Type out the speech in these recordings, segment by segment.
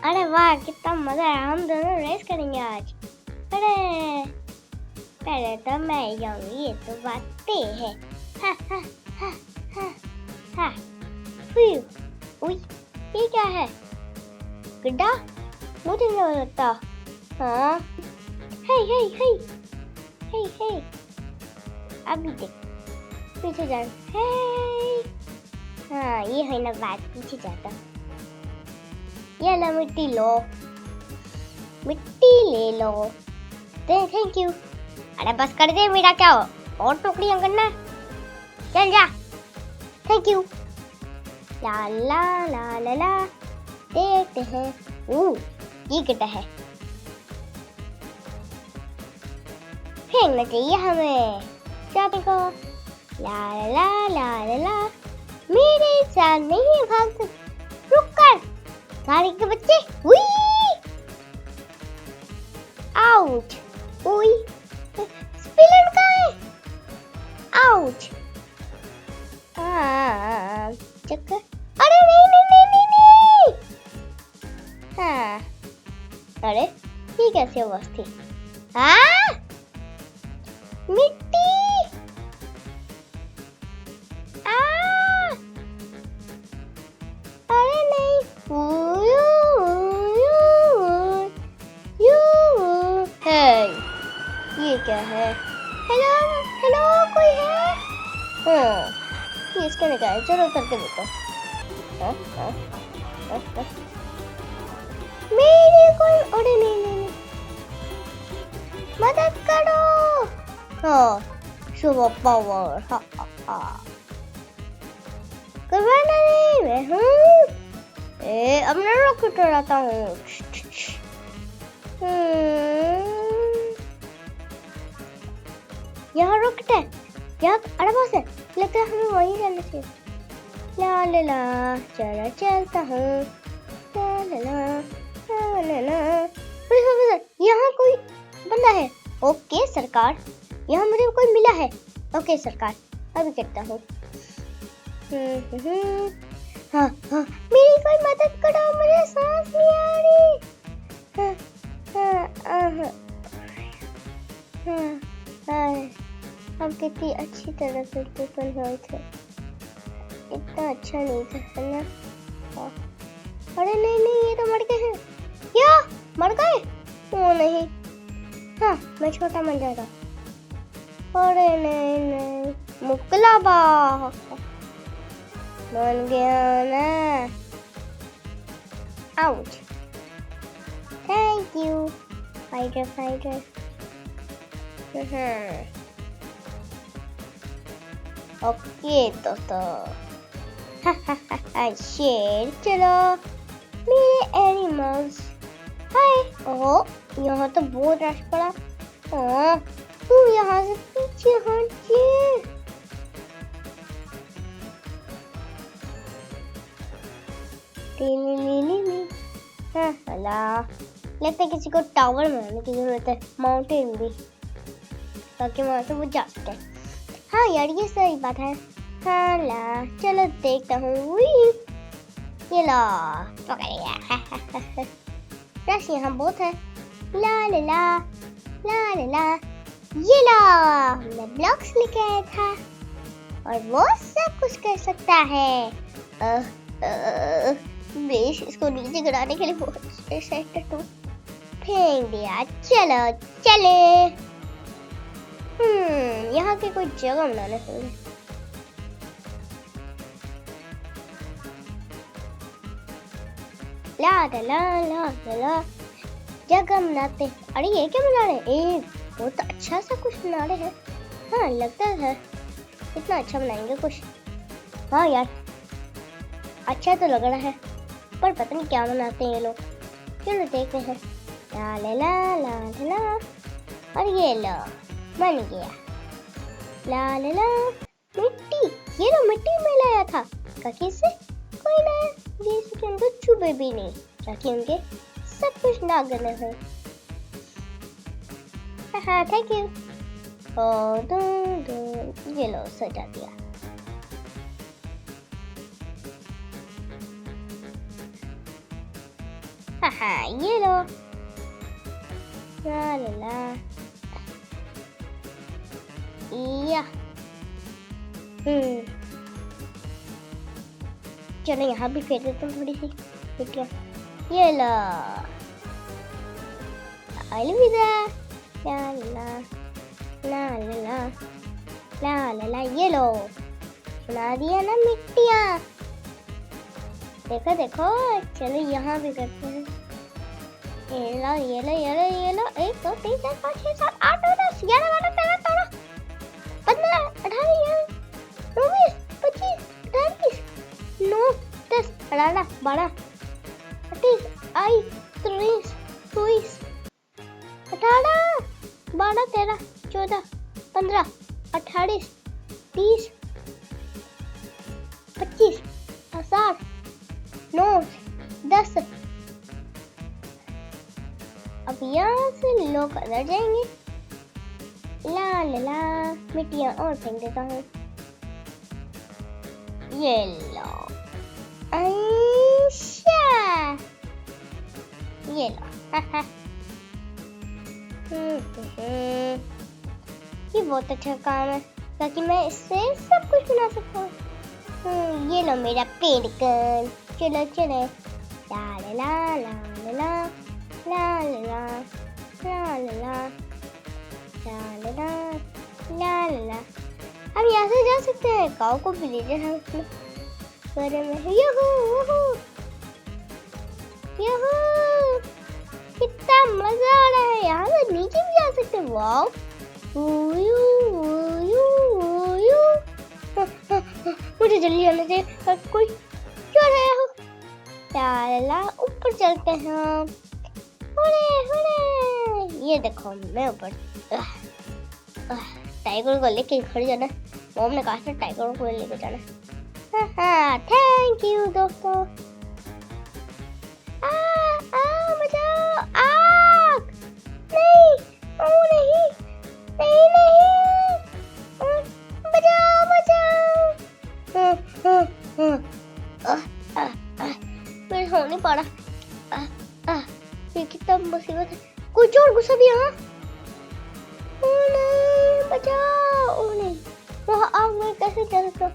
अरे वाह, कितना मजा है। हम दोनों रेस करेंगे आज। अरे पहले तो मैं जाऊंगी, ये तो बात तय है। हा हा हा हा हा। उई, ये क्या है? गड्ढा? मुझे नहीं लगता। हाँ, हे हे हे हे हे। अभी देख, पीछे जा। हे, हाँ ये है ना बात, पीछे जाता। ये लो मिट्टी, लो मिट्टी, ले लो। Thank you. अरे बस कर दे, मेरा क्या हो और टुकड़ियां करना। चल जा। Thank you. ला ला ला ला ला। देखते हैं। ये गड्ढा है, फेंकना चाहिए हमें चाबी को। ला ला ला ला ला। मेरे साथ नहीं भाग सकते, रुक कर गाड़ी के बच्चे। आउच। उई, स्पिलर का है। आउच। चक्कर। अरे नहीं नहीं नहीं नहीं नहीं। हाँ, अरे ये कैसी आवाज थी? हाँ, मिट्टी। अरे नहीं। ये क्या है? हेलो हेलो, कोई है? हाँ, ये इसका निकाल, चलो करके देखो। मेरी कोई, अरे नहीं नहीं नहीं, मदद करो। हाँ, सुपर पावर। हाँ हाँ हाँ, करवाना नहीं, मैं हूँ। अब मैं रॉकेट उड़ाता हूँ। यहाँ रॉकेट है, यहाँ अरे बस है, लगता है हमें वहीं जाना चाहिए। ला ला ला, चला चलता हूँ। ला ला ला ला ला। यहाँ कोई बंदा है। ओके सरकार, यहाँ मुझे कोई मिला है। ओके सरकार, अभी करता हूँ। हाँ हाँ, मेरी कोई मदद करो, मुझे सांस नहीं आ रही। हाँ हाँ हाँ हाँ हाँ। हम कितनी अच्छी तरह से टिफिन हुए थे, इतना अच्छा नहीं था, है ना? हाँ। अरे नहीं नहीं, ये तो मर गए हैं। क्या मर गए? वो नहीं, हाँ मैं छोटा बन जाएगा। अरे नहीं नहीं, मुकलाबा बन गया ना। Ouch. Thank you fighter. Okay दोस्तों। शेर, चलो मेरे एनिमल्स। हाय। ओह, यहाँ तो बहुत रश पड़ा। तू यहाँ से पीछे हटिए। लगता है किसी को टावर बनाने की जरूरत है, माउंटेन भी, ताकि वहां से वो जा सके। हाँ यार, ये सही बात है। हाँ ला, चलो देखता हूँ। ये ला, पकड़ गया। रश यहाँ बहुत है। ला ला ला ला ला ला। ये ला, मैं ब्लॉक्स लेके आया था और वो सब कुछ कर सकता है। बेश, इसको नीचे गिराने के लिए बहुत एक्साइटेड हूँ। फेंक दिया। चलो चले। यहाँ की कोई जगह बनाने होंगे। ला ला ला ला, जगह बनाते। अरे ये क्या बना रहे? बहुत अच्छा सा कुछ बना रहे हैं। हाँ लगता है इतना अच्छा बनाएंगे कुछ। हाँ यार, अच्छा तो लग रहा है, पर पता नहीं क्या बनाते हैं ये लोग। चलो देखते हैं। ला ला ला ला ला, और ये लो, बन गया। ला ला ला, मिट्टी। ये लो, मिट्टी में लाया था ताकि इससे कोई ना जैसे के अंदर चुभे भी नहीं, ताकि उनके सब कुछ ना गले हो। हाँ थैंक यू। ये लो, सजा दिया। हाँ ये लो। ला ला ला। या। चलो यहाँ भी फेर देता हूँ थोड़ी सी मिट्टियाँ। ये लो। अलविदा। ला ला ला ला ला ला ला ला। ये लो, बना दिया ना मिट्टियाँ। देखो देखो। चलो यहाँ भी करते हैं। ये लो ये लो ये लो ये लो। 1 2 3 4 5 6 7 8 9 10 11 12 13 14 15 18 19 20 21 9 10 11 12 28 29 30 18 12 13 14 15 28 30 25 7 9 10। अब यहाँ से लोग अंदर जाएंगे। ला ला ला। मिट्टियाँ और फेंक देता हूँ। ये लो। अच्छा ये लो। ये बहुत अच्छा काम है ताकि मैं इससे सब कुछ बना सकता हूँ। ये लो मेरा पेड़ गन। चलो चलो। ला ला ला ला ला ला ला ला ला ला ला ला ला ला। हम यहाँ से जा सकते हैं। गाँव को भी ले जाना उसमें बारे में। यहू यहू कितना मजा आ रहा है। यहाँ से नीचे भी जा सकते हैं। वाओ। मुझे जल्दी आना चाहिए। कोई क्यों रहा हो? ला ऊपर चलते हैं। ये देखो मैं ऊपर। टाइगर को लेके खड़ी जाना। मॉम ने कहा था टाइगर को लेके जाना। थैंक यू दोस्तों। बचाओ। आग नहीं। ओ नहीं नहीं नहीं। बचाओ बचाओ। मेरे हो नहीं पा रहा। ये कितना मुसीबत है। कुछ और गुस्सा भी यहाँ। ओ नहीं बचाओ। ओ नहीं वहाँ आग में कैसे चल सकता।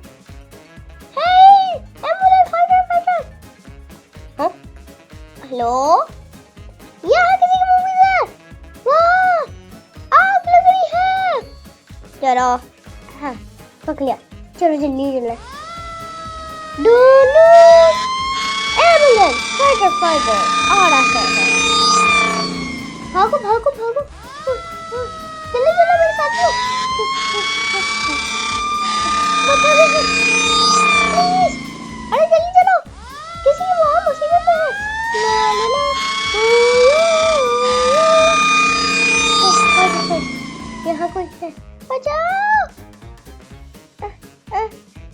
हे एम्बुलेंस फाइटर। हाँ हेलो यहाँ किसी की मूवी है। वाह आग लग रही है। चलो हाँ पकड़ लिया। चलो जल्दी चलना। एम्बुलेंस फाइटर आ रहा है। भागो भागो भागो। चलो चलो मेरे साथ में। बचा दीजिए प्लीज। अरे जल्दी चलो किसी की वहाँ मुसीबत में है। ला ला ला। यहाँ कोई है। बचाओ।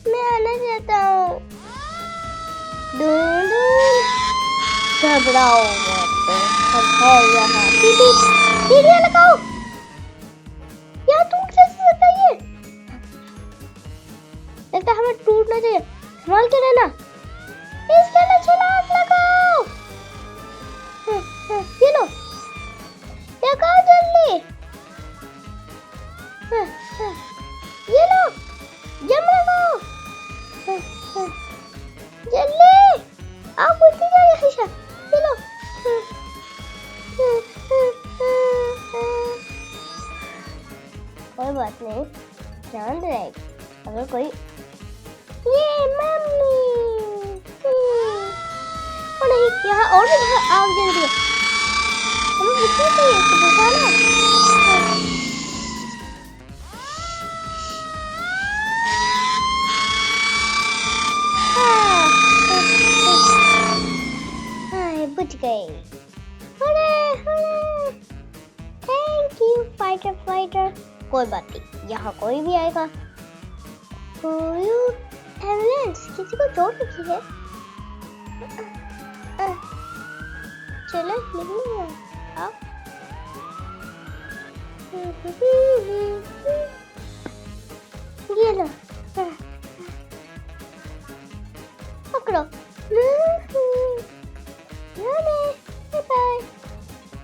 मैं आना चाहता हूँ। घबराओ मत। है यहाँ। सीढ़ियाँ लगाओ। यहाँ टूट कैसे सकता है ये? लगता है हमें टूटना चाहिए। संभाल के रहना। इसके लिए छलांग लगाओ। ये लो लगाओ जल्दी। ये लो जम लगाओ जल्दी। आप उठते जाइए शीशा। चलो कोई बात नहीं ध्यान रहेगी। अगर कोई ये मम्मी और नहीं यहाँ और भी आग जल रही है। हमें बुझना चाहिए इसको बुझाना। बुझ गए। Thank you fighter. कोई बात नहीं यहाँ कोई भी आएगा। एम्बुलेंस किसी को चोट लगी है। चलो निकलो। आओ। ये लो पकड़ो। Bye bye.